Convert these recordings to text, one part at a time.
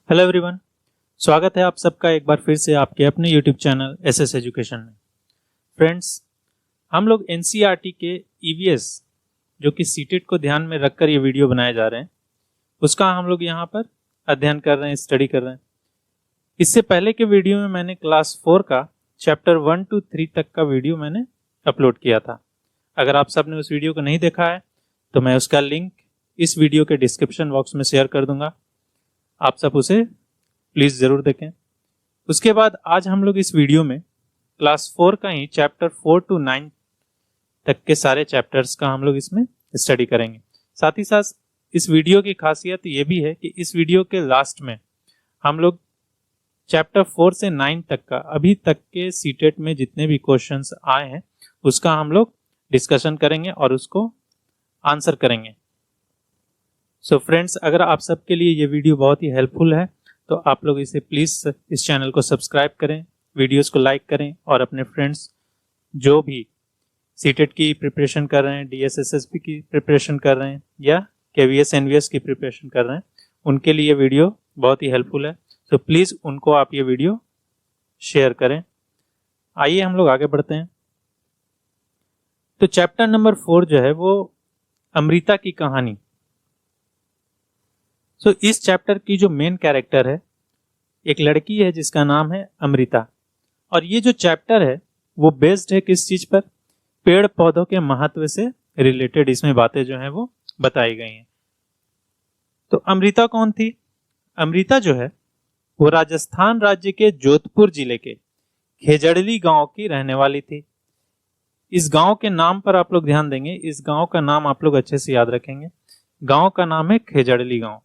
Hello everyone, स्वागत है आप सबका एक बार फिर से आपके अपने यूट्यूब चैनल एसएस एजुकेशन में। फ्रेंड्स, हम लोग एनसीईआरटी के ईवीएस जो कि सीटेट को ध्यान में रखकर ये वीडियो बनाए जा रहे हैं, उसका हम लोग यहाँ पर अध्ययन कर रहे हैं, स्टडी कर रहे हैं। इससे पहले के वीडियो में मैंने क्लास 4 का चैप्टर 1 to 3 तक का वीडियो मैंने अपलोड किया था। अगर आप सब ने उस वीडियो को नहीं देखा है तो मैं उसका लिंक इस वीडियो के डिस्क्रिप्शन बॉक्स में शेयर कर दूंगा, आप सब उसे प्लीज जरूर देखें। उसके बाद आज हम लोग इस वीडियो में क्लास 4 का ही चैप्टर 4 to 9 तक के सारे चैप्टर्स का हम लोग इसमें स्टडी करेंगे। साथ ही साथ इस वीडियो की खासियत ये भी है कि इस वीडियो के लास्ट में हम लोग चैप्टर 4 से 9 तक का अभी तक के सीटेट में जितने भी क्वेश्चंस आए हैं उसका हम लोग डिस्कशन करेंगे और उसको आंसर करेंगे। सो फ्रेंड्स, अगर आप सबके लिए ये वीडियो बहुत ही हेल्पफुल है तो आप लोग इसे प्लीज़ इस चैनल को सब्सक्राइब करें, वीडियोस को लाइक करें और अपने फ्रेंड्स जो भी सीटेट की प्रिपरेशन कर रहे हैं, डीएसएसएसबी की प्रिपरेशन कर रहे हैं या केवीएस एनवीएस की प्रिपरेशन कर रहे हैं, उनके लिए वीडियो बहुत ही हेल्पफुल है। तो प्लीज़ उनको आप ये वीडियो शेयर करें। आइए हम लोग आगे बढ़ते हैं। तो चैप्टर नंबर 4 जो है वो अमृता की कहानी। इस चैप्टर की जो मेन कैरेक्टर है एक लड़की है जिसका नाम है अमृता, और ये जो चैप्टर है वो बेस्ड है किस चीज पर? पेड़ पौधों के महत्व से रिलेटेड इसमें बातें जो हैं वो बताई गई हैं। तो अमृता कौन थी? अमृता जो है वो राजस्थान राज्य के जोधपुर जिले के खेजड़ली गांव की रहने वाली थी। इस गांव के नाम पर आप लोग ध्यान देंगे, इस गांव का नाम आप लोग अच्छे से याद रखेंगे। गांव का नाम है खेजड़ली गांव।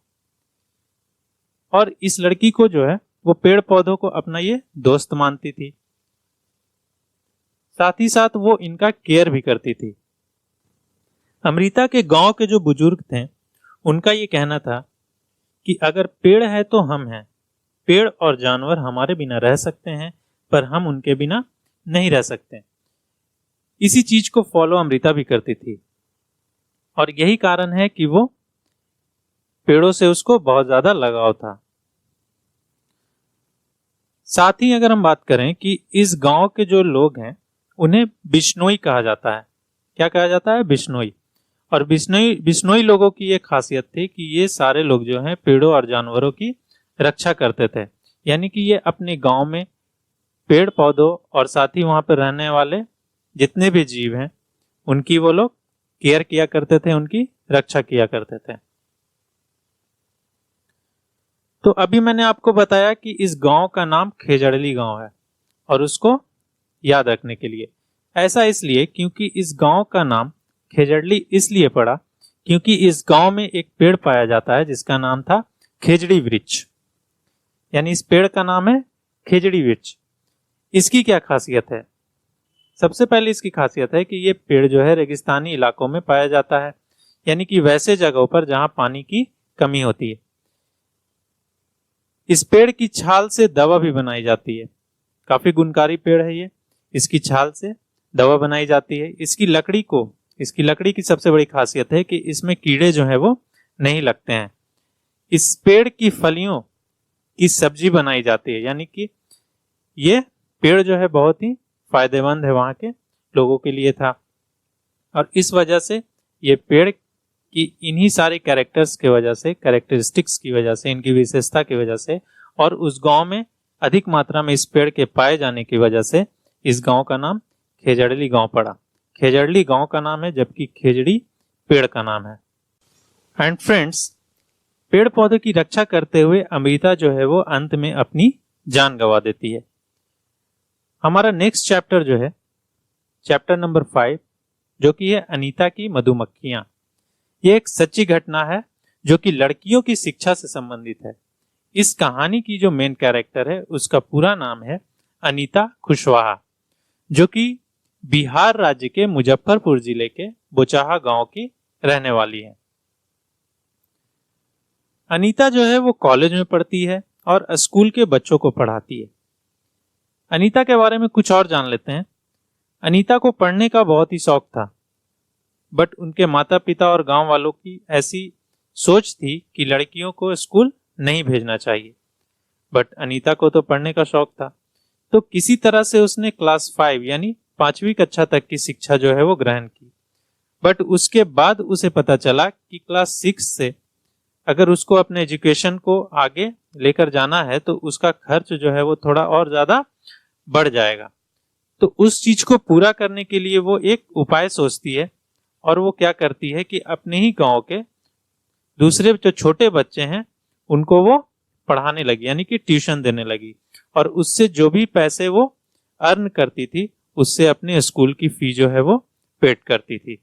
और इस लड़की को जो है वो पेड़ पौधों को अपना ये दोस्त मानती थी, साथ ही साथ वो इनका केयर भी करती थी। अमृता के गांव के जो बुजुर्ग थे उनका ये कहना था कि अगर पेड़ है तो हम हैं, पेड़ और जानवर हमारे बिना रह सकते हैं पर हम उनके बिना नहीं रह सकते। इसी चीज को फॉलो अमृता भी करती थी और यही कारण है कि वो पेड़ों से उसको बहुत ज्यादा लगाव था। साथ ही अगर हम बात करें कि इस गांव के जो लोग हैं उन्हें बिश्नोई कहा जाता है। क्या कहा जाता है? बिश्नोई। और बिश्नोई लोगों की ये खासियत थी कि ये सारे लोग जो हैं पेड़ों और जानवरों की रक्षा करते थे, यानी कि ये अपने गांव में पेड़ पौधों और साथ ही वहां पर रहने वाले जितने भी जीव हैं उनकी वो लोग केयर किया करते थे, उनकी रक्षा किया करते थे। तो अभी मैंने आपको बताया कि इस गांव का नाम खेजड़ली गांव है और उसको याद रखने के लिए ऐसा इसलिए क्योंकि इस गांव का नाम खेजड़ली इसलिए पड़ा क्योंकि इस गांव में एक पेड़ पाया जाता है जिसका नाम था खेजड़ी वृक्ष, यानी इस पेड़ का नाम है खेजड़ी वृक्ष। इसकी क्या खासियत है? सबसे पहले इसकी खासियत है कि ये पेड़ जो है रेगिस्तानी इलाकों में पाया जाता है, यानी कि वैसे जगहों पर जहां पानी की कमी होती है। इस पेड़ की छाल से दवा भी बनाई जाती है। काफी गुणकारी पेड़ है ये, इसकी छाल से दवा बनाई जाती है। इसकी लकड़ी की सबसे बड़ी खासियत है कि इसमें कीड़े जो है वो नहीं लगते हैं। इस पेड़ की फलियों की सब्जी बनाई जाती है, यानी कि ये पेड़ जो है बहुत ही फायदेमंद है वहां के लोगों के लिए था। और इस वजह से ये पेड़ कि इन्हीं सारे कैरेक्टरिस्टिक्स की वजह से, इनकी विशेषता की वजह से और उस गांव में अधिक मात्रा में इस पेड़ के पाए जाने की वजह से इस गांव का नाम खेजड़ली गांव पड़ा। खेजड़ली गांव का नाम है जबकि खेजड़ी पेड़ का नाम है। एंड फ्रेंड्स, पेड़ पौधों की रक्षा करते हुए अमृता जो है वो अंत में अपनी जान गंवा देती है। हमारा नेक्स्ट चैप्टर जो है चैप्टर नंबर 5 जो कि है अनीता की मधुमक्खियां। ये एक सच्ची घटना है जो कि लड़कियों की शिक्षा से संबंधित है। इस कहानी की जो मेन कैरेक्टर है उसका पूरा नाम है अनीता कुशवाहा, जो कि बिहार राज्य के मुजफ्फरपुर जिले के बोचाहा गांव की रहने वाली है। अनीता जो है वो कॉलेज में पढ़ती है और स्कूल के बच्चों को पढ़ाती है। अनीता के बारे में कुछ और जान लेते हैं। अनीता को पढ़ने का बहुत ही शौक था, बट उनके माता पिता और गांव वालों की ऐसी सोच थी कि लड़कियों को स्कूल नहीं भेजना चाहिए, बट अनीता को तो पढ़ने का शौक था, तो किसी तरह से उसने क्लास 5 यानी 5वीं कक्षा तक की शिक्षा जो है वो ग्रहण की। बट उसके बाद उसे पता चला कि क्लास 6 से अगर उसको अपने एजुकेशन को आगे लेकर जाना है तो उसका खर्च जो है वो थोड़ा और ज्यादा बढ़ जाएगा। तो उस चीज को पूरा करने के लिए वो एक उपाय सोचती है, और वो क्या करती है कि अपने ही गांव के दूसरे जो छोटे बच्चे हैं उनको वो पढ़ाने लगी, यानी कि ट्यूशन देने लगी, और उससे जो भी पैसे वो अर्न करती थी उससे अपने स्कूल की फी जो है वो पेड करती थी।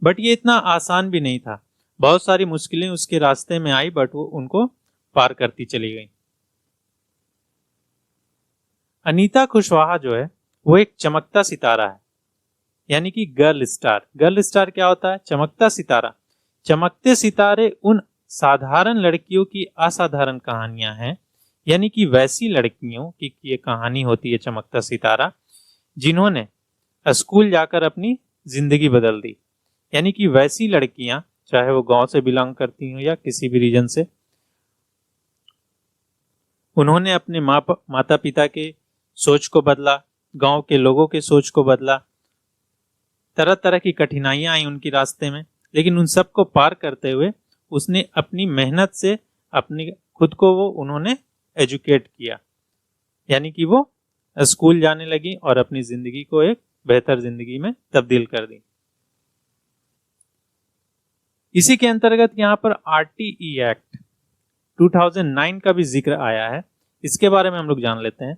बट ये इतना आसान भी नहीं था, बहुत सारी मुश्किलें उसके रास्ते में आई, बट वो उनको पार करती चली गई। अनीता कुशवाहा जो है वो एक चमकता सितारा है, यानी कि गर्ल स्टार। गर्ल स्टार क्या होता है? चमकता सितारा। चमकते सितारे उन साधारण लड़कियों की असाधारण कहानियां हैं, यानी कि वैसी लड़कियों की ये कहानी होती है चमकता सितारा जिन्होंने स्कूल जाकर अपनी जिंदगी बदल दी। यानी कि वैसी लड़कियां, चाहे वो गांव से बिलोंग करती हो या किसी भी रीजन से, उन्होंने अपने माता पिता के सोच को बदला, गांव के लोगों के सोच को बदला। तरह तरह की कठिनाइयां आई उनके रास्ते में, लेकिन उन सब को पार करते हुए उसने अपनी मेहनत से अपनी खुद को वो उन्होंने एजुकेट किया, यानी कि वो स्कूल जाने लगी और अपनी जिंदगी को एक बेहतर जिंदगी में तब्दील कर दी। इसी के अंतर्गत यहाँ पर आरटीई एक्ट 2009 का भी जिक्र आया है, इसके बारे में हम लोग जान लेते हैं।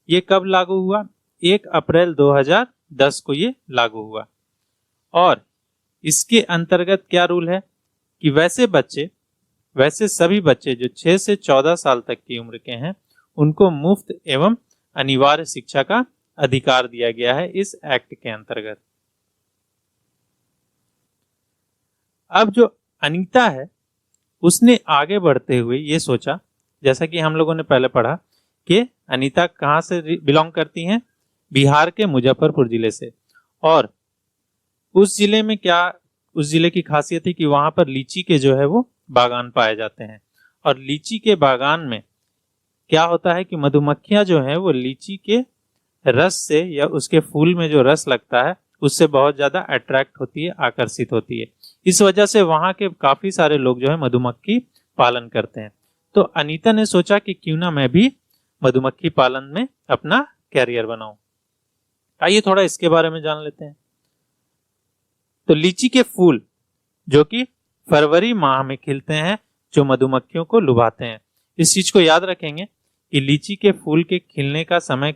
ये कब लागू हुआ? 1 अप्रैल 2010 को ये लागू हुआ। और इसके अंतर्गत क्या रूल है कि वैसे सभी बच्चे जो 6 से 14 साल तक की उम्र के हैं उनको मुफ्त एवं अनिवार्य शिक्षा का अधिकार दिया गया है इस एक्ट के अंतर्गत। अब जो अनीता है उसने आगे बढ़ते हुए ये सोचा, जैसा कि हम लोगों ने पहले पढ़ा कि अनीता कहाँ से बिलोंग करती हैं? बिहार के मुजफ्फरपुर जिले से। और उस जिले की खासियत है कि वहां पर लीची के जो है वो बागान पाए जाते हैं। और लीची के बागान में क्या होता है कि मधुमक्खियां जो है वो लीची के रस से या उसके फूल में जो रस लगता है उससे बहुत ज्यादा अट्रैक्ट होती है, आकर्षित होती है। इस वजह से वहां के काफी सारे लोग जो है मधुमक्खी पालन करते हैं। तो अनीता ने सोचा कि क्यों ना मैं भी मधुमक्खी पालन में अपना कैरियर बनाऊं। आइए थोड़ा इसके बारे में जान लेते हैं। तो लीची के फूल जो कि फरवरी माह में खिलते हैं, जो मधुमक्खियों को लुभाते हैं। इस चीज को याद रखेंगे कि लीची के फूल के खिलने का समय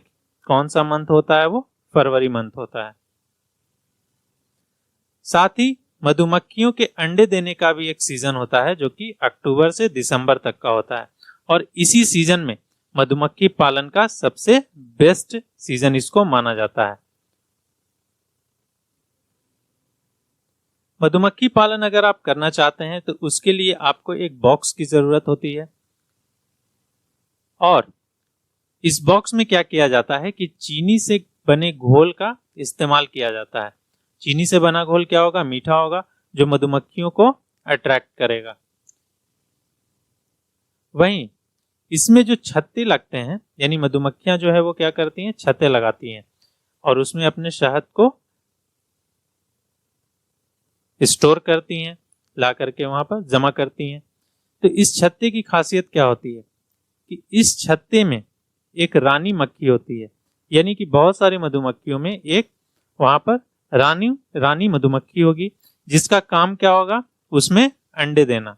कौन सा मंथ होता है? वो फरवरी मंथ होता है। साथ ही मधुमक्खियों के अंडे देने का भी एक सीजन होता है जो कि अक्टूबर से दिसंबर तक का होता है, और इसी सीजन में मधुमक्खी पालन का सबसे बेस्ट सीजन इसको माना जाता है। मधुमक्खी पालन अगर आप करना चाहते हैं तो उसके लिए आपको एक बॉक्स की जरूरत होती है, और इस बॉक्स में क्या किया जाता है कि चीनी से बने घोल का इस्तेमाल किया जाता है। चीनी से बना घोल क्या होगा? मीठा होगा, जो मधुमक्खियों को अट्रैक्ट करेगा। वहीं इसमें जो छत्ते लगते हैं, यानी मधुमक्खियां जो है वो क्या करती हैं? छत्ते लगाती हैं और उसमें अपने शहद को स्टोर करती हैं, ला करके वहां पर जमा करती हैं। तो इस छत्ते की खासियत क्या होती है कि इस छत्ते में एक रानी मक्खी होती है, यानी कि बहुत सारी मधुमक्खियों में एक वहां पर रानी मधुमक्खी होगी, जिसका काम क्या होगा? उसमें अंडे देना।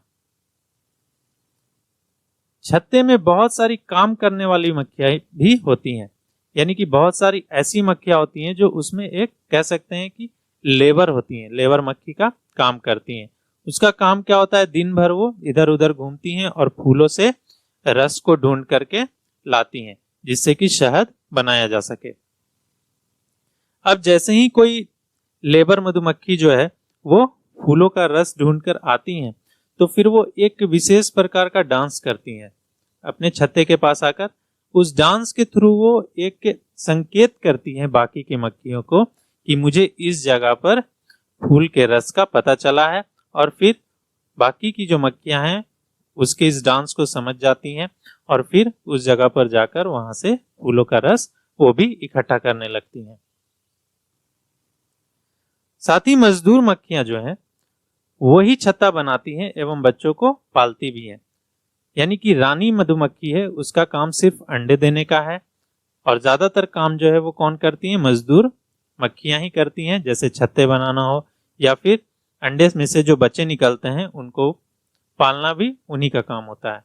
छत्ते में बहुत सारी काम करने वाली मक्खियां भी होती हैं, यानी कि बहुत सारी ऐसी मक्खियां होती हैं जो उसमें एक कह सकते हैं कि लेबर होती हैं, लेबर मक्खी का काम करती हैं। उसका काम क्या होता है? दिन भर वो इधर उधर घूमती हैं और फूलों से रस को ढूंढ करके लाती हैं, जिससे कि शहद बनाया जा सके। अब जैसे ही कोई लेबर मधुमक्खी जो है वो फूलों का रस ढूंढकर आती हैं, तो फिर वो एक विशेष प्रकार का डांस करती हैं अपने छत्ते के पास आकर। उस डांस के थ्रू वो एक संकेत करती हैं बाकी की मक्खियों को कि मुझे इस जगह पर फूल के रस का पता चला है, और फिर बाकी की जो मक्खियां हैं उसके इस डांस को समझ जाती हैं और फिर उस जगह पर जाकर वहां से फूलों का रस वो भी इकट्ठा करने लगती हैं। साथ ही मजदूर मक्खियां जो हैं वही छत्ता बनाती हैं एवं बच्चों को पालती भी हैं। यानी कि रानी मधुमक्खी है, उसका काम सिर्फ अंडे देने का है और ज्यादातर काम जो है वो कौन करती हैं? मजदूर मक्खियां ही करती हैं, जैसे छत्ते बनाना हो या फिर अंडे में से जो बच्चे निकलते हैं उनको पालना भी उन्हीं का काम होता है।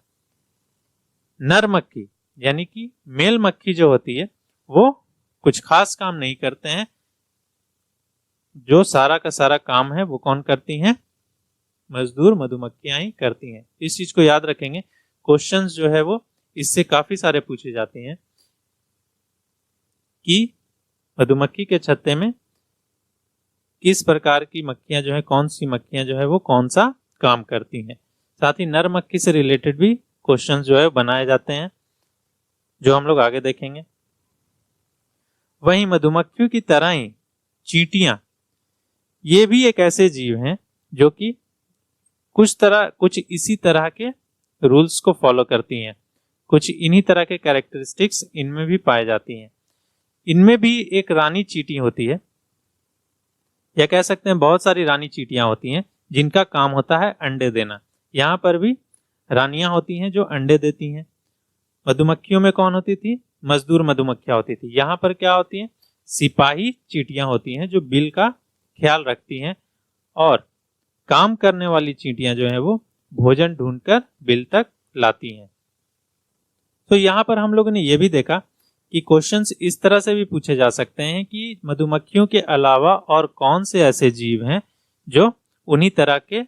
नर मक्खी यानी कि मेल मक्खी जो होती है वो कुछ खास काम नहीं करते हैं, जो सारा का सारा काम है वो कौन करती हैं? मजदूर मधुमक्खियां ही करती हैं। इस चीज को याद रखेंगे, क्वेश्चंस जो है वो इससे काफी सारे पूछे जाते हैं कि मधुमक्खी के छत्ते में किस प्रकार की मक्खियां जो है, कौन सी मक्खियां जो है वो कौन सा काम करती हैं। साथ ही नर मक्खी से रिलेटेड भी क्वेश्चंस जो है बनाए जाते हैं, जो हम लोग आगे देखेंगे। वहीं मधुमक्खियों की तरह ही चींटियां ये भी एक ऐसे जीव हैं जो कि कुछ इसी तरह के रूल्स को फॉलो करती हैं। कुछ इन्हीं तरह के कैरेक्टरिस्टिक्स इनमें भी पाए जाती हैं। इनमें भी एक रानी चींटी होती है, या कह सकते हैं बहुत सारी रानी चींटियां होती हैं जिनका काम होता है अंडे देना। यहाँ पर भी रानियां होती हैं जो अंडे देती हैं। मधुमक्खियों में कौन होती थी? मजदूर मधुमक्खियां होती थी। यहाँ पर क्या होती हैं? सिपाही चींटियां होती हैं जो बिल का ख्याल रखती हैं, और काम करने वाली चींटियां जो है वो भोजन ढूंढकर बिल तक लाती हैं। तो यहाँ पर हम लोगों ने ये भी देखा कि क्वेश्चंस इस तरह से भी पूछे जा सकते हैं कि मधुमक्खियों के अलावा और कौन से ऐसे जीव हैं जो उन्हीं तरह के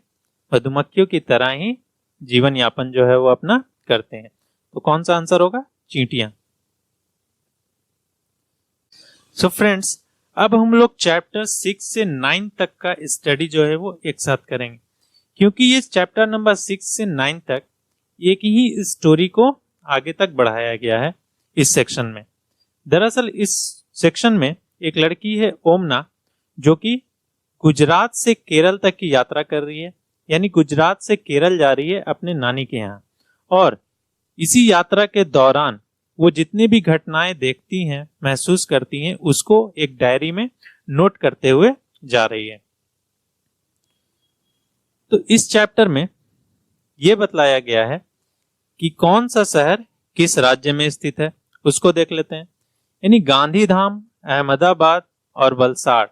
मधुमक्खियों की तरह ही जीवन यापन जो है वो अपना करते हैं। तो कौन सा आंसर होगा? चींटियां। सो फ्रेंड्स, अब हम लोग चैप्टर 6 से 9 तक का स्टडी जो है वो एक साथ करेंगे, क्योंकि ये चैप्टर नंबर 6 से 9 तक एक ही स्टोरी को आगे तक बढ़ाया गया है इस सेक्शन में। दरअसल इस सेक्शन में एक लड़की है ओमना, जो कि गुजरात से केरल तक की यात्रा कर रही है, यानी गुजरात से केरल जा रही है अपने नानी के यहाँ, और इसी यात्रा के दौरान वो जितनी भी घटनाएं देखती हैं, महसूस करती हैं, उसको एक डायरी में नोट करते हुए जा रही है। तो इस चैप्टर में यह बतलाया गया है कि कौन सा शहर किस राज्य में स्थित है, उसको देख लेते हैं। यानी गांधीधाम, अहमदाबाद और वलसाड़,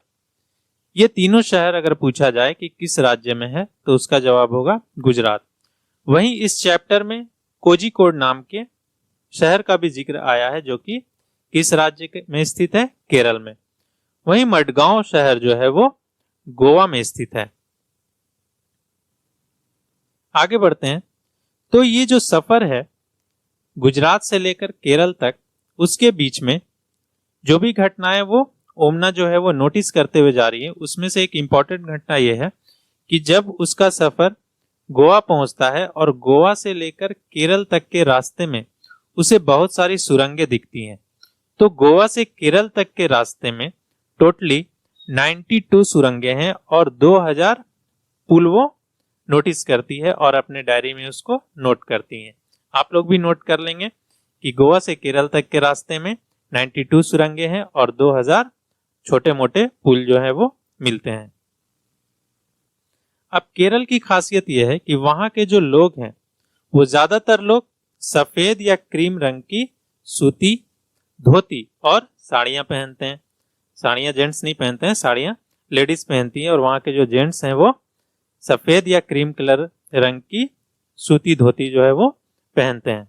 ये तीनों शहर अगर पूछा जाए कि किस राज्य में है तो उसका जवाब होगा गुजरात। वहीं इस चैप्टर में कोझिकोड नाम के शहर का भी जिक्र आया है, जो कि किस राज्य में स्थित है? केरल में। वहीं मडगांव शहर जो है वो गोवा में स्थित है। आगे बढ़ते हैं। तो ये जो सफर है गुजरात से लेकर केरल तक, उसके बीच में जो भी घटनाएं वो ओमना जो है वो नोटिस करते हुए जा रही है, उसमें से एक इंपॉर्टेंट घटना यह है कि जब उसका सफर गोवा पहुंचता है और गोवा से लेकर केरल तक के रास्ते में उसे बहुत सारी सुरंगें दिखती हैं। तो गोवा से केरल तक के रास्ते में टोटली 92 सुरंगें हैं और 2000 पुल वो नोटिस करती है और अपने डायरी में उसको नोट करती हैं। आप लोग भी नोट कर लेंगे कि गोवा से केरल तक के रास्ते में 92 सुरंगें हैं और 2000 छोटे मोटे पुल जो है वो मिलते हैं। अब केरल की खासियत यह है कि वहां के जो लोग हैं वो ज्यादातर लोग सफेद या क्रीम रंग की सूती धोती और साड़ियां पहनते हैं। साड़ियां जेंट्स नहीं पहनते हैं, साड़ियां लेडीज पहनती हैं, और वहां के जो जेंट्स हैं वो सफेद या क्रीम कलर रंग की सूती धोती जो है वो पहनते हैं।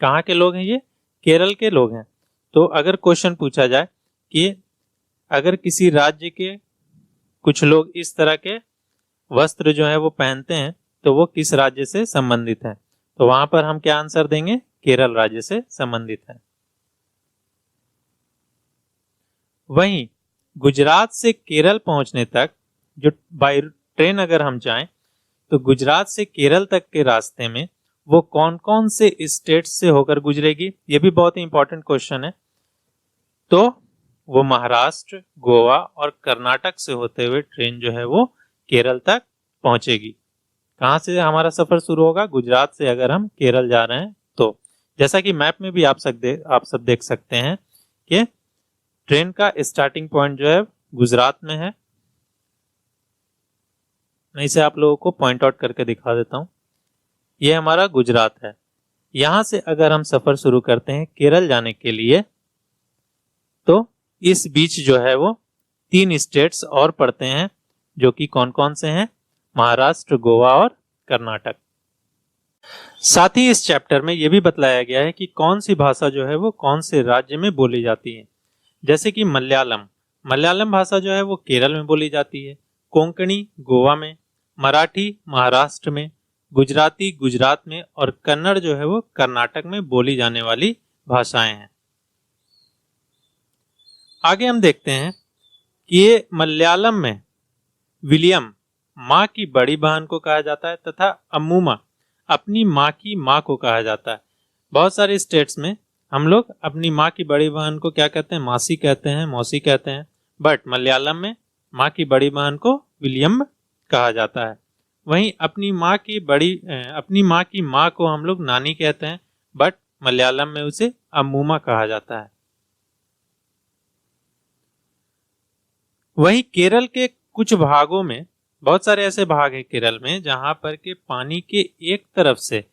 कहाँ के लोग हैं? ये केरल के लोग हैं। तो अगर क्वेश्चन पूछा जाए कि अगर किसी राज्य के कुछ लोग इस तरह के वस्त्र जो है वो पहनते हैं तो वो किस राज्य से संबंधित है, तो वहां पर हम क्या आंसर देंगे? केरल राज्य से संबंधित है। वहीं गुजरात से केरल पहुंचने तक जो बाय ट्रेन अगर हम जाएं तो गुजरात से केरल तक के रास्ते में वो कौन कौन से स्टेट से होकर गुजरेगी, ये भी बहुत ही इंपॉर्टेंट क्वेश्चन है। तो वो महाराष्ट्र, गोवा और कर्नाटक से होते हुए ट्रेन जो है वो केरल तक पहुंचेगी। कहाँ से हमारा सफर शुरू होगा? गुजरात से अगर हम केरल जा रहे हैं तो। जैसा कि मैप में भी आप सब देख सकते हैं कि ट्रेन का स्टार्टिंग पॉइंट जो है गुजरात में है। मैं इसे आप लोगों को पॉइंट आउट करके दिखा देता हूँ। ये हमारा गुजरात है। यहाँ से अगर हम सफर शुरू करते हैं केरल जाने के लिए तो इस बीच जो है वो 3 स्टेट्स और पड़ते हैं, जो कि कौन कौन से हैं? महाराष्ट्र, गोवा और कर्नाटक। साथ ही इस चैप्टर में यह भी बतलाया गया है कि कौन सी भाषा जो है वो कौन से राज्य में बोली जाती है। जैसे कि मलयालम भाषा जो है वो केरल में बोली जाती है, कोंकणी गोवा में, मराठी महाराष्ट्र में, गुजराती गुजरात में और कन्नड़ जो है वो कर्नाटक में बोली जाने वाली भाषाएं हैं। आगे हम देखते हैं कि ये मलयालम में विलियम माँ की बड़ी बहन को कहा जाता है तथा अम्मुमा अपनी माँ की माँ को कहा जाता है। बहुत सारे स्टेट्स में हम लोग अपनी माँ की बड़ी बहन को क्या कहते हैं? मासी कहते हैं, मौसी कहते हैं। बट मलयालम में माँ की बड़ी बहन को विलियम कहा जाता है। वहीं अपनी माँ की माँ को हम लोग नानी कहते हैं, बट मलयालम में उसे अम्मुमा कहा जाता है। वहीं केरल के कुछ भागों में, बहुत सारे ऐसे भाग हैं केरल में जहां पर के पानी के एक तरफ से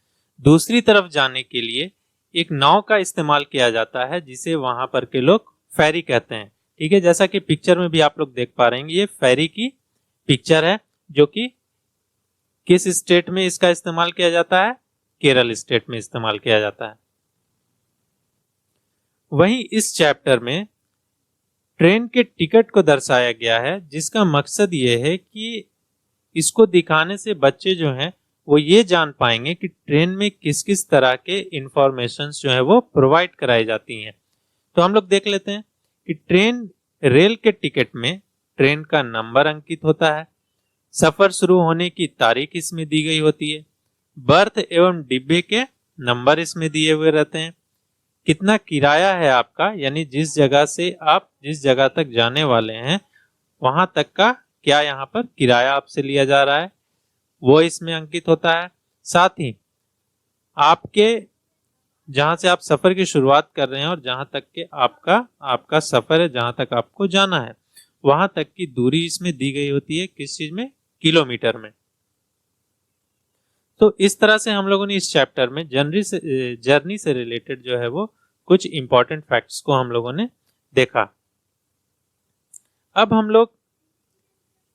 दूसरी तरफ जाने के लिए एक नाव का इस्तेमाल किया जाता है, जिसे वहां पर के लोग फेरी कहते हैं। ठीक है, जैसा कि पिक्चर में भी आप लोग देख पा रहे हैं, ये फेरी की पिक्चर है, जो कि किस स्टेट में इसका इस्तेमाल किया जाता है? केरल स्टेट में इस्तेमाल किया जाता है। वहीं इस चैप्टर में ट्रेन के टिकट को दर्शाया गया है, जिसका मकसद ये है कि इसको दिखाने से बच्चे जो हैं वो ये जान पाएंगे कि ट्रेन में किस किस तरह के इंफॉर्मेशंस जो है वो प्रोवाइड कराई जाती हैं। तो हम लोग देख लेते हैं कि रेल के टिकट में ट्रेन का नंबर अंकित होता है, सफर शुरू होने की तारीख इसमें दी गई होती है, बर्थ एवं डिब्बे के नंबर इसमें दिए हुए रहते हैं, कितना किराया है आपका, यानी जिस जगह से आप जिस जगह तक जाने वाले हैं वहां तक का क्या यहाँ पर किराया आपसे लिया जा रहा है, वो इसमें अंकित होता है। साथ ही आपके जहां से आप सफर की शुरुआत कर रहे हैं और जहां तक के आपका सफर है, जहां तक आपको जाना है, वहां तक की दूरी इसमें दी गई होती है। किस चीज में? किलोमीटर में। तो इस तरह से हम लोगों ने इस चैप्टर में जर्नी से रिलेटेड जो है वो कुछ इंपॉर्टेंट फैक्ट्स को हम लोगों ने देखा। अब हम लोग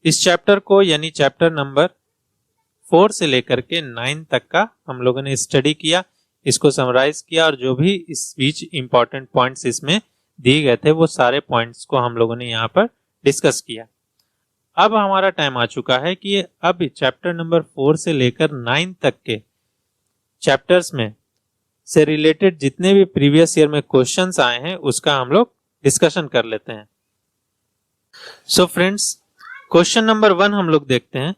इस चैप्टर को, यानी चैप्टर नंबर 4 से लेकर के 9 तक का हम लोगों ने स्टडी किया, इसको समराइज किया और जो भी इस बीच इंपॉर्टेंट पॉइंट्स इसमें दिए गए थे वो सारे पॉइंट्स को हम लोगों ने यहाँ पर डिस्कस किया। अब हमारा टाइम आ चुका है कि अब चैप्टर नंबर 4 से लेकर 9 तक के चैप्टर्स में से रिलेटेड जितने भी प्रीवियस ईयर में क्वेश्चंस आए हैं उसका हम लोग डिस्कशन कर लेते हैं। सो फ्रेंड्स, क्वेश्चन नंबर 1 हम लोग देखते हैं।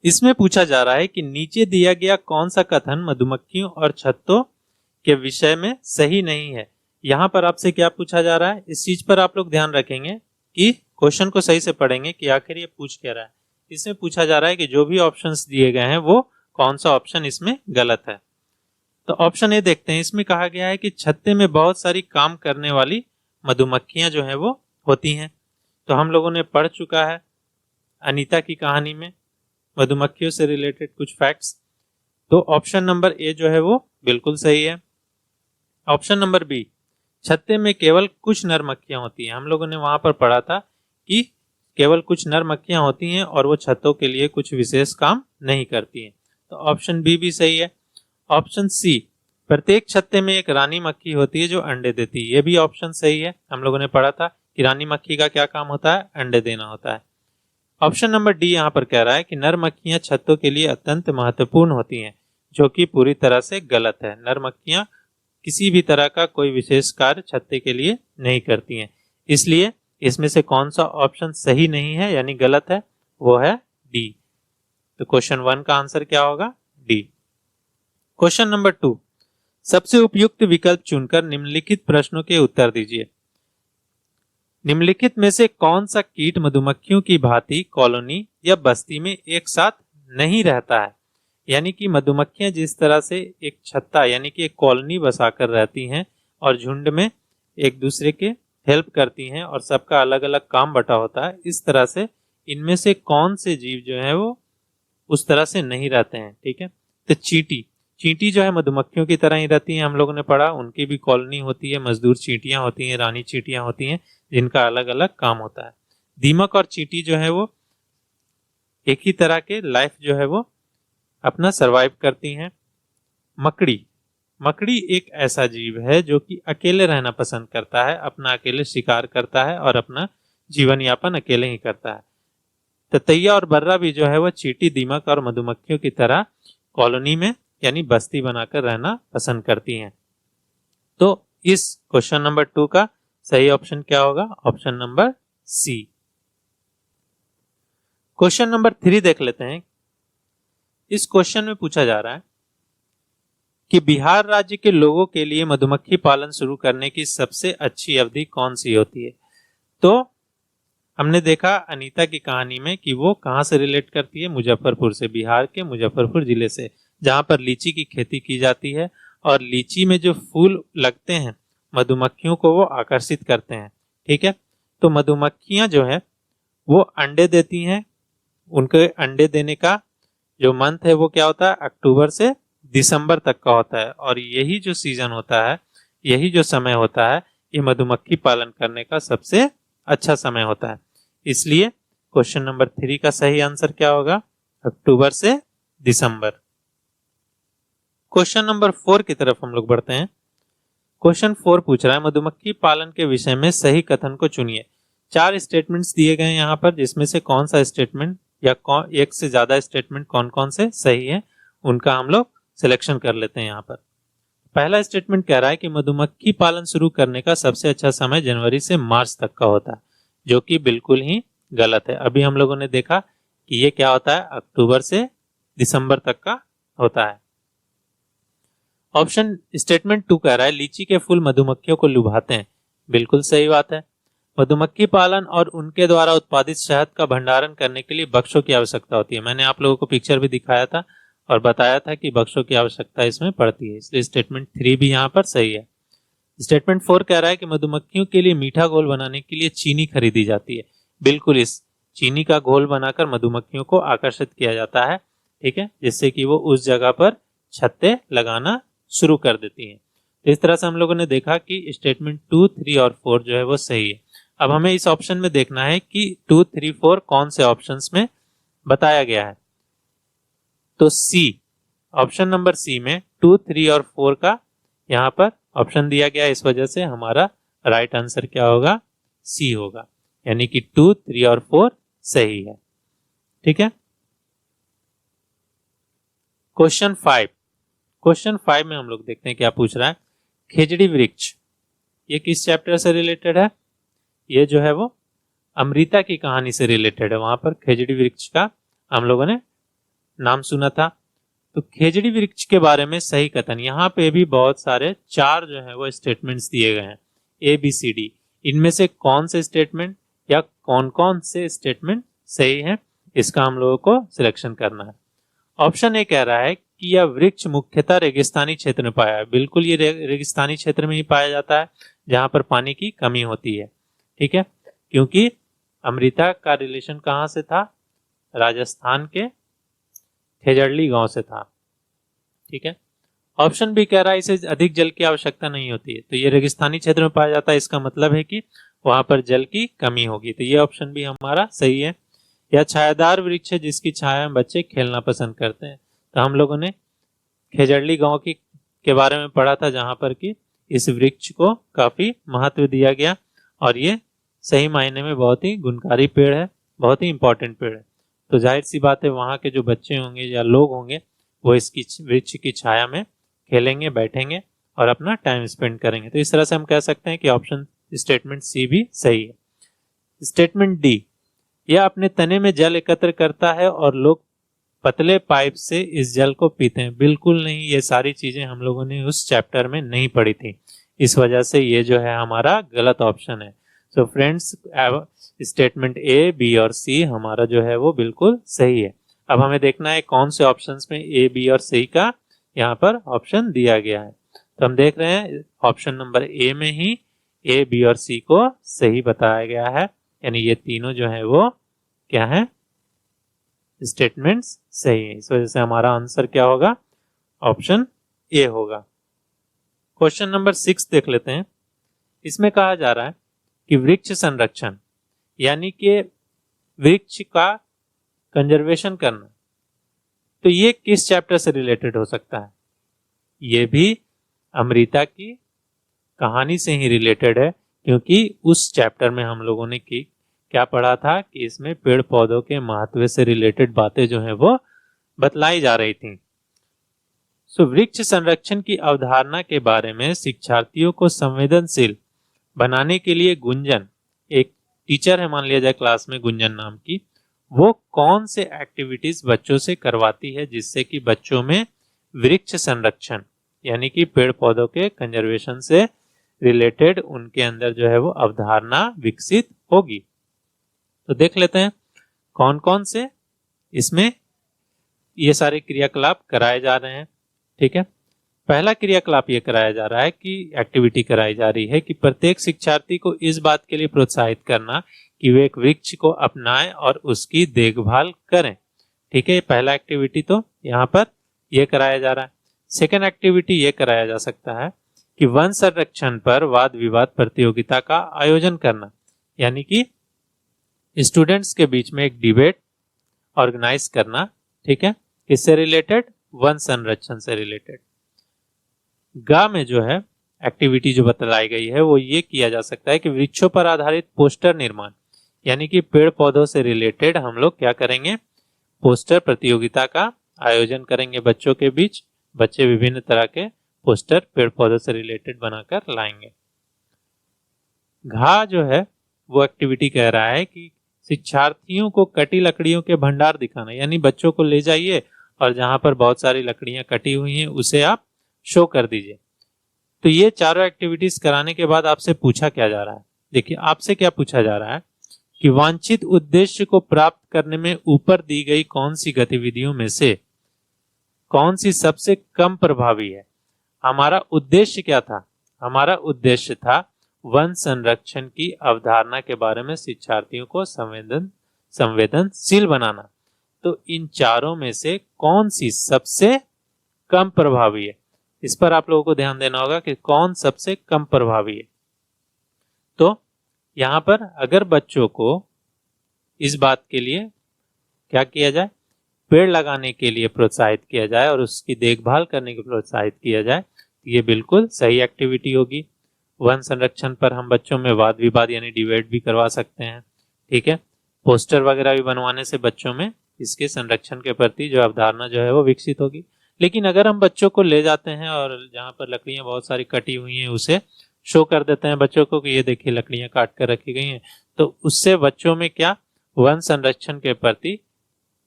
इसमें पूछा जा रहा है कि नीचे दिया गया कौन सा कथन मधुमक्खियों और छत्तों के विषय में सही नहीं है। यहाँ पर आपसे क्या पूछा जा रहा है, इस चीज पर आप लोग ध्यान रखेंगे कि क्वेश्चन को सही से पढ़ेंगे कि आखिर ये पूछ क्या रहा है। इसमें पूछा जा रहा है कि जो भी ऑप्शंस दिए गए हैं वो कौन सा ऑप्शन इसमें गलत है। तो ऑप्शन ए देखते हैं। इसमें कहा गया है कि छत्ते में बहुत सारी काम करने वाली मधुमक्खियां जो है वो होती हैं। तो हम लोगों ने पढ़ चुका है अनीता की कहानी में मधुमक्खियों से रिलेटेड कुछ फैक्ट्स। तो ऑप्शन नंबर ए जो है वो बिल्कुल सही है। ऑप्शन नंबर बी, छत्ते में केवल कुछ नर मक्खियां होती हैं। हम लोगों ने वहां पर पढ़ा था कि केवल कुछ नर मक्खियां होती हैं और वो छत्तों के लिए कुछ विशेष काम नहीं करती हैं। तो ऑप्शन बी भी सही है। ऑप्शन सी, प्रत्येक छत्ते में एक रानी मक्खी होती है जो अंडे देती है। ये भी ऑप्शन सही है। हम लोगों ने पढ़ा था कि रानी मक्खी का क्या काम होता है? अंडे देना होता है। ऑप्शन नंबर डी यहाँ पर कह रहा है कि नर मक्खियां छत्तों के लिए अत्यंत महत्वपूर्ण होती हैं, जो कि पूरी तरह से गलत है। नर मक्खियां किसी भी तरह का कोई विशेष कार्य छत्ते के लिए नहीं करती हैं। इसलिए इसमें से कौन सा ऑप्शन सही नहीं है यानी गलत है, वो है डी। तो क्वेश्चन 1 का आंसर क्या होगा? डी। क्वेश्चन नंबर 2, सबसे उपयुक्त विकल्प चुनकर निम्नलिखित प्रश्नों के उत्तर दीजिए। निम्नलिखित में से कौन सा कीट मधुमक्खियों की भांति कॉलोनी या बस्ती में एक साथ नहीं रहता है? यानी कि मधुमक्खियां जिस तरह से एक छत्ता यानी कि एक कॉलोनी बसाकर रहती हैं और झुंड में एक दूसरे के हेल्प करती हैं और सबका अलग अलग काम बटा होता है, इस तरह से इनमें से कौन से जीव जो है वो उस तरह से नहीं रहते हैं। ठीक है, तो चींटी चींटी जो है मधुमक्खियों की तरह ही रहती हैं, हम लोगों ने पढ़ा, उनकी भी कॉलोनी होती है, मजदूर चींटियां होती हैं, रानी चींटियां होती हैं, जिनका अलग अलग काम होता है। दीमक और चींटी जो है वो एक ही तरह के लाइफ जो है वो अपना सरवाइव करती हैं। मकड़ी मकड़ी एक ऐसा जीव है जो कि अकेले रहना पसंद करता है, अपना अकेले शिकार करता है और अपना जीवन यापन अकेले ही करता है। ततैया और बर्रा भी जो है वो चींटी, दीमक और मधुमक्खियों की तरह कॉलोनी में यानी बस्ती बनाकर रहना पसंद करती हैं। तो इस क्वेश्चन नंबर 2 का सही ऑप्शन क्या होगा? Option number C. Question number 3 देख लेते हैं। इस क्वेश्चन में पूछा जा रहा है कि बिहार राज्य के लोगों के लिए मधुमक्खी पालन शुरू करने की सबसे अच्छी अवधि कौन सी होती है? तो हमने देखा अनीता की कहानी में कि वो कहां से रिलेट करती है, मुजफ्फरपुर से, बिहार के मुजफ्फरपुर जिले से, जहां पर लीची की खेती की जाती है और लीची में जो फूल लगते हैं मधुमक्खियों को वो आकर्षित करते हैं। ठीक है, तो मधुमक्खियां जो है वो अंडे देती हैं। उनके अंडे देने का जो मंथ है वो क्या होता है? अक्टूबर से दिसंबर तक का होता है, और यही जो सीजन होता है, यही जो समय होता है, ये मधुमक्खी पालन करने का सबसे अच्छा समय होता है। इसलिए क्वेश्चन नंबर 3 का सही आंसर क्या होगा? अक्टूबर से दिसंबर। क्वेश्चन नंबर 4 की तरफ हम लोग बढ़ते हैं। क्वेश्चन 4 पूछ रहा है मधुमक्खी पालन के विषय में सही कथन को चुनिए। 4 स्टेटमेंट्स दिए गए हैं यहाँ पर, जिसमें से कौन सा स्टेटमेंट या एक से ज्यादा स्टेटमेंट कौन कौन से सही है उनका हम लोग सिलेक्शन कर लेते हैं। यहाँ पर पहला स्टेटमेंट कह रहा है कि मधुमक्खी पालन शुरू करने का सबसे अच्छा समय जनवरी से मार्च तक का होता है, जो कि बिल्कुल ही गलत है। अभी हम लोगों ने देखा कि ये क्या होता है? अक्टूबर से दिसंबर तक का होता है। ऑप्शन स्टेटमेंट 2 कह रहा है लीची के फूल मधुमक्खियों को लुभाते हैं। बिल्कुल सही बात है। मधुमक्खी पालन और उनके द्वारा उत्पादित शहद का भंडारण करने के लिए बक्सों की आवश्यकता होती है। मैंने आप लोगों को पिक्चर भी दिखाया था और बताया था कि बक्सों की आवश्यकता इसमें पड़ती है, इसलिए स्टेटमेंट 3 भी यहाँ पर सही है। स्टेटमेंट 4 कह रहा है कि मधुमक्खियों के लिए मीठा घोल बनाने के लिए चीनी खरीदी जाती है। बिल्कुल, इस चीनी का घोल बनाकर मधुमक्खियों को आकर्षित किया जाता है, ठीक है, जिससे कि वो उस जगह पर छत्ते लगाना शुरू कर देती हैं। तो इस तरह से हम लोगों ने देखा कि स्टेटमेंट 2, 3 और 4 जो है वो सही है। अब हमें इस ऑप्शन में देखना है कि 2, 3, 4 कौन से ऑप्शंस में बताया गया है। तो सी, ऑप्शन नंबर सी में 2, 3 और 4 का यहाँ पर ऑप्शन दिया गया, इस वजह से हमारा राइट आंसर क्या होगा? सी होगा, यानी कि 2, 3 और 4 सही है। ठीक है, क्वेश्चन 5। क्वेश्चन 5 में हम लोग देखते हैं क्या पूछ रहा है। खेजड़ी वृक्ष, ये किस चैप्टर से रिलेटेड है? ये जो है वो अमृता की कहानी से रिलेटेड है। वहां पर खेजड़ी वृक्ष का हम लोगों ने नाम सुना था। तो खेजड़ी वृक्ष के बारे में सही कथन, यहाँ पे भी बहुत सारे 4 जो है वो स्टेटमेंट्स दिए गए हैं, ABCD। इनमें से कौन से स्टेटमेंट या कौन कौन से स्टेटमेंट सही है, इसका हम लोगों को सिलेक्शन करना है। ऑप्शन ए कह रहा है कि यह वृक्ष मुख्यतः रेगिस्तानी क्षेत्र में पाया है। बिल्कुल, ये रेगिस्तानी क्षेत्र में ही पाया जाता है जहां पर पानी की कमी होती है। ठीक है, क्योंकि अमृता का रिलेशन कहां से था? राजस्थान के खेजड़ली गांव से था। ठीक है, ऑप्शन बी कह रहा है इसे अधिक जल की आवश्यकता नहीं होती है। तो ये रेगिस्तानी क्षेत्र में पाया जाता है, इसका मतलब है कि वहां पर जल की कमी होगी। तो ये ऑप्शन भी हमारा सही है। यह छायादार वृक्ष है जिसकी छाया में बच्चे खेलना पसंद करते हैं। तो हम लोगों ने खेजड़ली गांव के बारे में पढ़ा था, जहां पर कि इस वृक्ष को काफी महत्व दिया गया और ये सही मायने में बहुत ही गुणकारी पेड़ है, बहुत ही इंपॉर्टेंट पेड़ है। तो जाहिर सी बात है वहाँ के जो बच्चे होंगे या लोग होंगे वो इसकी वृक्ष की छाया में खेलेंगे, बैठेंगे और अपना टाइम स्पेंड करेंगे। तो इस तरह से हम कह सकते हैं कि ऑप्शन स्टेटमेंट सी भी सही है। स्टेटमेंट डी, यह अपने तने में जल एकत्र करता है और लोग पतले पाइप से इस जल को पीते हैं। बिल्कुल नहीं, ये सारी चीजें हम लोगों ने उस चैप्टर में नहीं पढ़ी थी, इस वजह से ये जो है हमारा गलत ऑप्शन है। So friends, statement A, B और सी हमारा जो है वो बिल्कुल सही है। अब हमें देखना है कौन से ऑप्शंस में ए, बी और सी का यहाँ पर ऑप्शन दिया गया है। तो हम देख रहे हैं ऑप्शन नंबर ए में ही ए, बी और सी को सही बताया गया है, यानी ये तीनों जो है वो क्या है, स्टेटमेंट्स सही है। इस वजह से हमारा आंसर क्या होगा, ऑप्शन ए होगा। क्वेश्चन नंबर 6 देख लेते हैं। इसमें कहा जा रहा है कि वृक्ष संरक्षण यानी कि वृक्ष का कंजर्वेशन करना, तो ये किस चैप्टर से रिलेटेड हो सकता है? ये भी अमृता की कहानी से ही रिलेटेड है, क्योंकि उस चैप्टर में हम लोगों ने क्या पढ़ा था कि इसमें पेड़ पौधों के महत्व से रिलेटेड बातें जो हैं वो बतलाई जा रही थी। वृक्ष संरक्षण की अवधारणा के बारे में शिक्षार्थियों को संवेदनशील बनाने के लिए गुंजन, एक टीचर है मान लिया जाए क्लास में गुंजन नाम की, वो कौन से एक्टिविटीज बच्चों से करवाती है जिससे कि बच्चों में वृक्ष संरक्षण यानी कि पेड़ पौधों के कंजर्वेशन से रिलेटेड उनके अंदर जो है वो अवधारणा विकसित होगी। तो देख लेते हैं कौन कौन से इसमें ये सारे क्रियाकलाप कराए जा रहे हैं। ठीक है, पहला क्रियाकलाप ये कराया जा रहा है कि एक्टिविटी कराई जा रही है कि प्रत्येक शिक्षार्थी को इस बात के लिए प्रोत्साहित करना कि वे एक वृक्ष को अपनाएं और उसकी देखभाल करें। ठीक है, पहला एक्टिविटी तो यहाँ पर ये कराया जा रहा है। सेकेंड एक्टिविटी ये कराया जा सकता है कि वन संरक्षण पर वाद विवाद प्रतियोगिता का आयोजन करना, यानी कि स्टूडेंट्स के बीच में एक डिबेट ऑर्गेनाइज करना। ठीक है, किससे रिलेटेड, वन संरक्षण से रिलेटेड। गा में जो है एक्टिविटी जो बतलाई गई है वो ये किया जा सकता है कि वृक्षों पर आधारित पोस्टर निर्माण, यानी कि पेड़ पौधों से रिलेटेड हम लोग क्या करेंगे, पोस्टर प्रतियोगिता का आयोजन करेंगे बच्चों के बीच। बच्चे विभिन्न तरह के पोस्टर पेड़ पौधों से रिलेटेड बनाकर लाएंगे। घा जो है वो एक्टिविटी कह रहा है कि शिक्षार्थियों को कटी लकड़ियों के भंडार दिखाना, यानी बच्चों को ले जाइए और जहां पर बहुत सारी लकड़ियां कटी हुई हैं उसे आप शो कर दीजिए। तो ये चारों एक्टिविटीज कराने के बाद आपसे पूछा क्या जा रहा है, देखिए आपसे क्या पूछा जा रहा है कि वांछित उद्देश्य को प्राप्त करने में ऊपर दी गई कौन सी गतिविधियों में से कौन सी सबसे कम प्रभावी है। हमारा उद्देश्य क्या था, हमारा उद्देश्य था वन संरक्षण की अवधारणा के बारे में शिक्षार्थियों को संवेदनशील बनाना। तो इन चारों में से कौन सी सबसे कम प्रभावी है, इस पर आप लोगों को ध्यान देना होगा कि कौन सबसे कम प्रभावी है। तो यहाँ पर अगर बच्चों को इस बात के लिए क्या किया जाए, पेड़ लगाने के लिए प्रोत्साहित किया जाए और उसकी देखभाल करने के प्रोत्साहित किया जाए, तो ये बिल्कुल सही एक्टिविटी होगी। वन संरक्षण पर हम बच्चों में वाद विवाद यानी डिबेट भी करवा सकते हैं। ठीक है, पोस्टर वगैरह भी बनवाने से बच्चों में इसके संरक्षण के प्रति जो अवधारणा जो है वो विकसित होगी। लेकिन अगर हम बच्चों को ले जाते हैं और जहाँ पर लकड़ियाँ बहुत सारी कटी हुई हैं उसे शो कर देते हैं बच्चों को कि ये देखिए लकड़ियाँ काट कर रखी गई हैं, तो उससे बच्चों में क्या वन संरक्षण के प्रति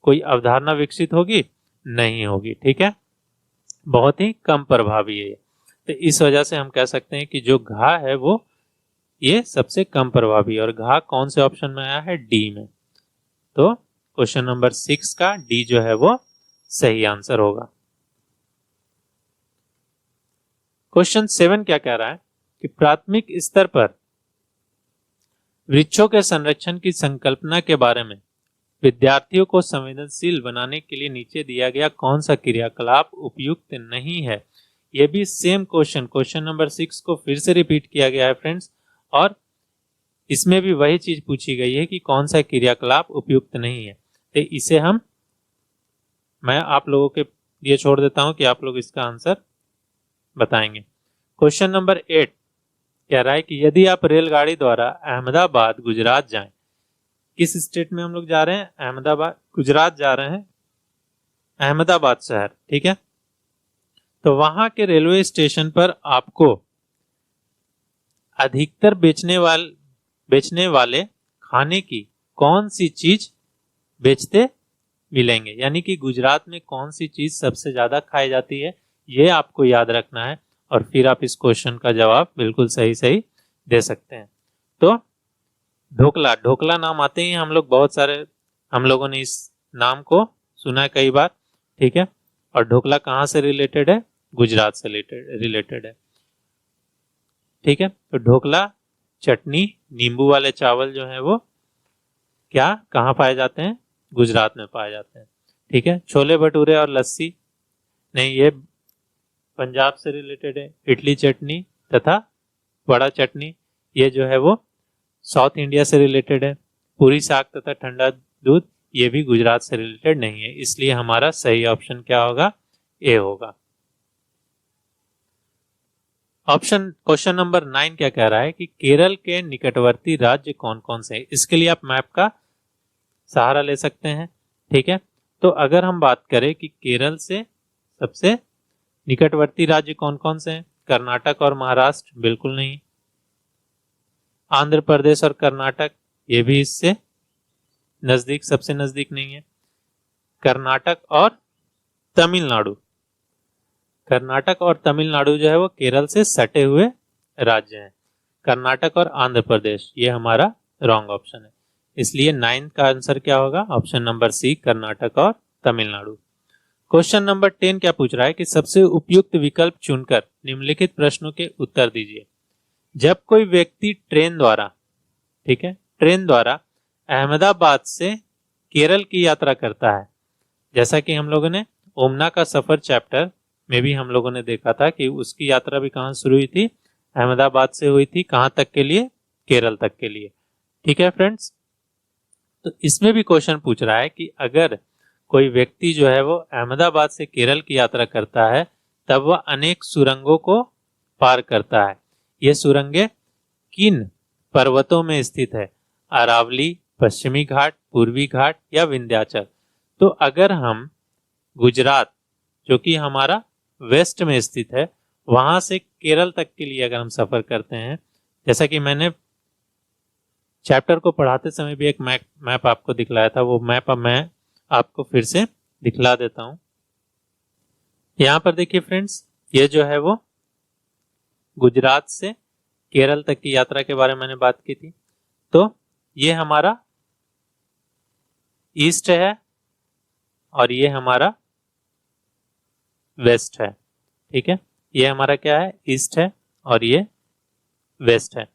कोई अवधारणा विकसित होगी, नहीं होगी। ठीक है, बहुत ही कम प्रभावी है। तो इस वजह से हम कह सकते हैं कि जो घा है वो ये सबसे कम प्रभावी, और घा कौन से ऑप्शन में आया है, डी में। तो क्वेश्चन नंबर 6 का डी जो है वो सही आंसर होगा। क्वेश्चन 7 क्या कह रहा है कि प्राथमिक स्तर पर वृक्षों के संरक्षण की संकल्पना के बारे में विद्यार्थियों को संवेदनशील बनाने के लिए नीचे दिया गया कौन सा क्रियाकलाप उपयुक्त नहीं है। यह भी सेम क्वेश्चन नंबर 6 को फिर से रिपीट किया गया है फ्रेंड्स, और इसमें भी वही चीज पूछी गई है कि कौन सा क्रियाकलाप उपयुक्त नहीं है। तो इसे मैं आप लोगों के लिए छोड़ देता हूं कि आप लोग इसका आंसर बताएंगे। क्वेश्चन नंबर 8 कह रहा है कि यदि आप रेलगाड़ी द्वारा अहमदाबाद गुजरात जाएं, किस स्टेट में हम लोग जा रहे हैं, अहमदाबाद, गुजरात जा रहे हैं, अहमदाबाद शहर। ठीक है, तो वहां के रेलवे स्टेशन पर आपको अधिकतर बेचने वाले खाने की कौन सी चीज बेचते मिलेंगे, यानी कि गुजरात में कौन सी चीज सबसे ज्यादा खाई जाती है, ये आपको याद रखना है और फिर आप इस क्वेश्चन का जवाब बिल्कुल सही दे सकते हैं। तो ढोकला नाम आते ही हम लोगों ने इस नाम को सुना है कई बार, ठीक है। और ढोकला कहाँ से रिलेटेड है? गुजरात से रिलेटेड है, ठीक है। तो ढोकला, चटनी, नींबू वाले चावल जो है वो क्या कहाँ पाए जाते हैं? गुजरात में पाए जाते हैं, ठीक है। छोले भटूरे और लस्सी, नहीं, ये पंजाब से रिलेटेड है। इडली चटनी तथा बड़ा चटनी, ये जो है वो साउथ इंडिया से रिलेटेड है। पूरी साग तथा ठंडा दूध, ये भी गुजरात से रिलेटेड नहीं है, इसलिए हमारा सही ऑप्शन क्या होगा? ए होगा। क्वेश्चन नंबर 9 क्या कह रहा है कि केरल के निकटवर्ती राज्य कौन कौन से हैं? इसके लिए आप मैप का सहारा ले सकते हैं, ठीक है। तो अगर हम बात करें कि केरल से सबसे निकटवर्ती राज्य कौन कौन से हैं? कर्नाटक और महाराष्ट्र, बिल्कुल नहीं। आंध्र प्रदेश और कर्नाटक, ये भी इससे नजदीक, सबसे नजदीक नहीं है। कर्नाटक और तमिलनाडु, कर्नाटक और तमिलनाडु जो है वो केरल से सटे हुए राज्य हैं। कर्नाटक और आंध्र प्रदेश, ये हमारा रॉन्ग ऑप्शन है, इसलिए 9 का आंसर क्या होगा? ऑप्शन नंबर सी, कर्नाटक और तमिलनाडु। क्वेश्चन नंबर 10 क्या पूछ रहा है कि सबसे उपयुक्त विकल्प चुनकर निम्नलिखित प्रश्नों के उत्तर दीजिए। जब कोई व्यक्ति ट्रेन द्वारा, ठीक है, ट्रेन द्वारा अहमदाबाद से केरल की यात्रा करता है, जैसा कि हम लोगों ने ओमना का सफर चैप्टर में भी हम लोगों ने देखा था कि उसकी यात्रा भी कहाँ शुरू हुई थी? अहमदाबाद से हुई थी। कहाँ तक के लिए? केरल तक के लिए, ठीक है फ्रेंड्स। तो इसमें भी क्वेश्चन पूछ रहा है कि अगर कोई व्यक्ति जो है वो अहमदाबाद से केरल की यात्रा करता है, तब वह अनेक सुरंगों को पार करता है। ये सुरंगें किन पर्वतों में स्थित है? अरावली, पश्चिमी घाट, पूर्वी घाट या विंध्याचल? तो अगर हम गुजरात, जो कि हमारा वेस्ट में स्थित है, वहां से केरल तक के लिए अगर हम सफर करते हैं, जैसा कि मैंने चैप्टर को पढ़ाते समय भी एक मैप आपको दिखलाया था, वो मैप अब मैं आपको फिर से दिखला देता हूं। यहां पर देखिए फ्रेंड्स, ये जो है वो गुजरात से केरल तक की यात्रा के बारे में मैंने बात की थी। तो ये हमारा ईस्ट है और ये हमारा वेस्ट है, ठीक है। ये हमारा क्या है? ईस्ट है और ये वेस्ट है।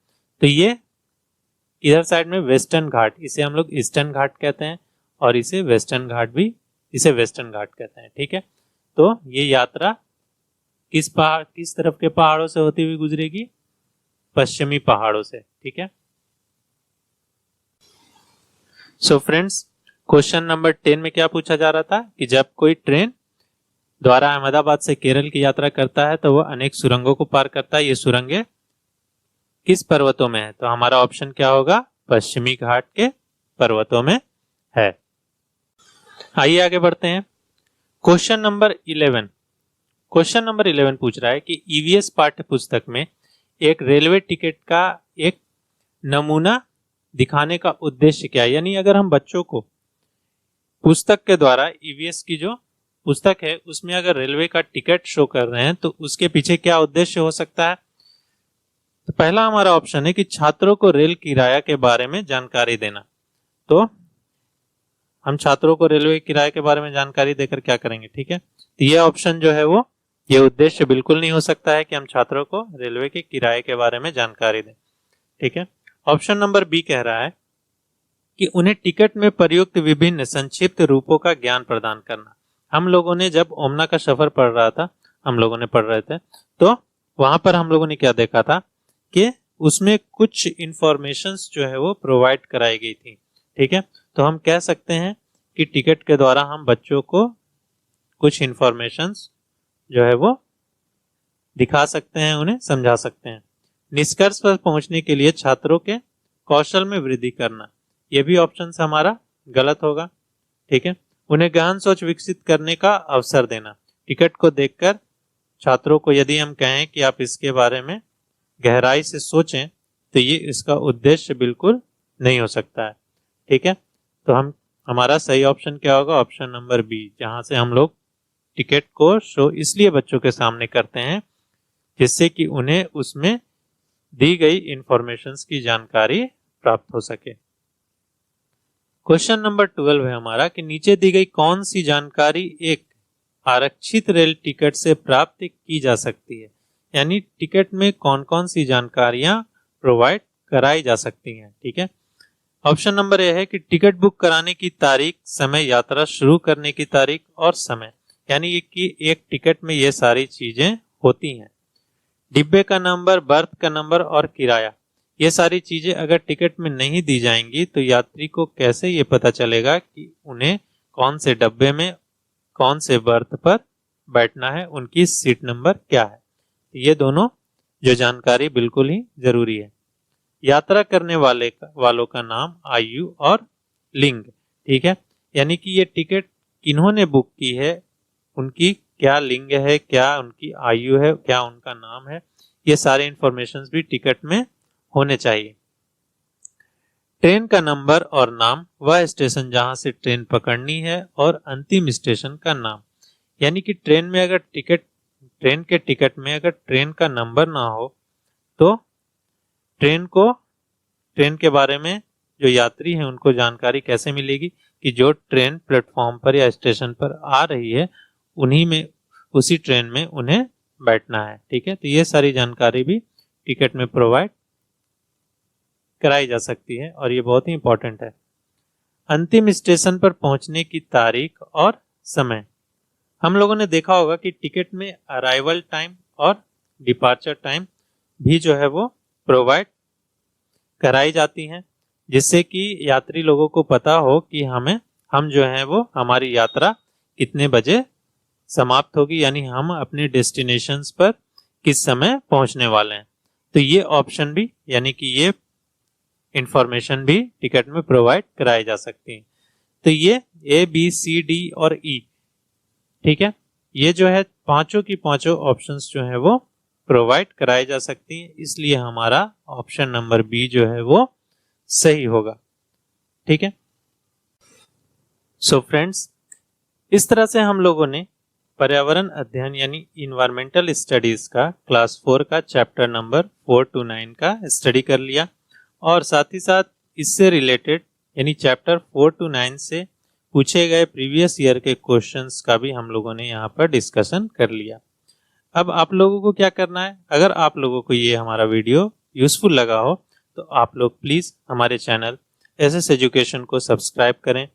तो ये इधर साइड में वेस्टर्न घाट, इसे हम लोग ईस्टर्न घाट कहते हैं और इसे वेस्टर्न घाट भी, इसे वेस्टर्न घाट कहते हैं, ठीक है। तो ये यात्रा किस तरफ के पहाड़ों से होती हुई गुजरेगी? पश्चिमी पहाड़ों से, ठीक है। सो फ्रेंड्स, क्वेश्चन नंबर 10 में क्या पूछा जा रहा था कि जब कोई ट्रेन द्वारा अहमदाबाद से केरल की यात्रा करता है तो वह अनेक सुरंगों को पार करता है। ये सुरंगें किस पर्वतों में है? तो हमारा ऑप्शन क्या होगा? पश्चिमी घाट के पर्वतों में है। आइए आगे बढ़ते हैं। क्वेश्चन नंबर 11, क्वेश्चन नंबर 11 पूछ रहा है कि ईवीएस पाठ्य पुस्तक में एक रेलवे टिकट का एक नमूना दिखाने का उद्देश्य क्या है? यानी अगर हम बच्चों को पुस्तक के द्वारा, ईवीएस की जो पुस्तक है उसमें अगर रेलवे का टिकट शो कर रहे हैं तो उसके पीछे क्या उद्देश्य हो सकता है? तो पहला हमारा ऑप्शन है कि छात्रों को रेल किराया के बारे में जानकारी देना। तो हम छात्रों को रेलवे किराए के बारे में जानकारी देकर क्या करेंगे? ठीक है, तो ये ऑप्शन जो है वो, ये उद्देश्य बिल्कुल नहीं हो सकता है कि हम छात्रों को रेलवे के किराए के बारे में जानकारी दें, ठीक है। ऑप्शन नंबर बी कह रहा है कि उन्हें टिकट में प्रयुक्त विभिन्न संक्षिप्त रूपों का ज्ञान प्रदान करना। हम लोगों ने जब ओमना का सफर पढ़ रहे थे तो वहां पर हम लोगों ने क्या देखा था कि उसमें कुछ इंफॉर्मेशंस जो है वो प्रोवाइड कराई गई थी, ठीक है। तो हम कह सकते हैं कि टिकट के द्वारा हम बच्चों को कुछ इंफॉर्मेशंस जो है वो दिखा सकते हैं, उन्हें समझा सकते हैं। निष्कर्ष पर पहुंचने के लिए छात्रों के कौशल में वृद्धि करना, यह भी ऑप्शन हमारा गलत होगा, ठीक है। उन्हें गहन सोच विकसित करने का अवसर देना, टिकट को देखकर छात्रों को यदि हम कहें कि आप इसके बारे में गहराई से सोचें तो ये इसका उद्देश्य बिल्कुल नहीं हो सकता है, ठीक है। तो हमारा सही ऑप्शन क्या होगा? ऑप्शन नंबर बी, जहां से हम लोग टिकट को शो इसलिए बच्चों के सामने करते हैं जिससे कि उन्हें उसमें दी गई इंफॉर्मेशंस की जानकारी प्राप्त हो सके। क्वेश्चन नंबर 12 है हमारा कि नीचे दी गई कौन सी जानकारी एक आरक्षित रेल टिकट से प्राप्त की जा सकती है। यानी टिकट में कौन कौन सी जानकारियां प्रोवाइड कराई जा सकती हैं। ठीक है, ऑप्शन नंबर ए है कि टिकट बुक कराने की तारीख, समय, यात्रा शुरू करने की तारीख और समय। यानी कि एक टिकट में ये सारी चीजें होती हैं। डिब्बे का नंबर, बर्थ का नंबर और किराया, ये सारी चीजें अगर टिकट में नहीं दी जाएंगी तो यात्री को कैसे ये पता चलेगा कि उन्हें कौन से डब्बे में, कौन से बर्थ पर बैठना है, उनकी सीट नंबर क्या है। ये दोनों जो जानकारी बिल्कुल ही जरूरी है। यात्रा करने वालों का नाम, आयु और लिंग। ठीक है, यानी कि ये टिकट किन्होंने बुक की है, उनकी क्या लिंग है, क्या उनकी आयु है, क्या उनका नाम है, ये सारे इंफॉर्मेशंस भी टिकट में होने चाहिए। ट्रेन का नंबर और नाम, वह स्टेशन जहां से ट्रेन पकड़नी है और अंतिम स्टेशन का नाम। यानी कि ट्रेन के टिकट में अगर ट्रेन का नंबर ना हो तो ट्रेन के बारे में जो यात्री हैं उनको जानकारी कैसे मिलेगी कि जो ट्रेन प्लेटफॉर्म पर या स्टेशन पर आ रही है उसी ट्रेन में उन्हें बैठना है। ठीक है, तो ये सारी जानकारी भी टिकट में प्रोवाइड कराई जा सकती है और ये बहुत ही इंपॉर्टेंट है। अंतिम स्टेशन पर पहुंचने की तारीख और समय। हम लोगों ने देखा होगा कि टिकट में अराइवल टाइम और डिपार्चर टाइम भी जो है वो प्रोवाइड कराई जाती हैं, जिससे कि यात्री लोगों को पता हो कि हम जो है वो हमारी यात्रा कितने बजे समाप्त होगी, यानी हम अपने डेस्टिनेशंस पर किस समय पहुंचने वाले हैं। तो ये ऑप्शन भी, यानी कि ये इंफॉर्मेशन भी टिकट में प्रोवाइड कराई जा सकती है। तो ये ए, बी, सी, डी और ई, ठीक है, ये जो है पांचों की पांचों ऑप्शंस जो है वो प्रोवाइड कराई जा सकती हैं, इसलिए हमारा ऑप्शन नंबर बी जो है वो सही होगा। ठीक है, सो फ्रेंड्स, इस तरह से हम लोगों ने पर्यावरण अध्ययन यानी इन्वायरमेंटल स्टडीज का क्लास 4 का चैप्टर नंबर 4 to 9 का स्टडी कर लिया और साथ ही साथ इससे रिलेटेड यानी चैप्टर 4 to 9 से पूछे गए प्रीवियस ईयर के क्वेश्चंस का भी हम लोगों ने यहाँ पर डिस्कशन कर लिया। अब आप लोगों को क्या करना है, अगर आप लोगों को ये हमारा वीडियो यूजफुल लगा हो तो आप लोग प्लीज़ हमारे चैनल एसएस एजुकेशन को सब्सक्राइब करें,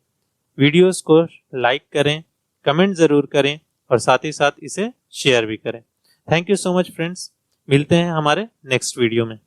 वीडियोस को लाइक करें, कमेंट ज़रूर करें और साथ ही साथ इसे शेयर भी करें। Thank you so much friends, मिलते हैं हमारे नेक्स्ट वीडियो में।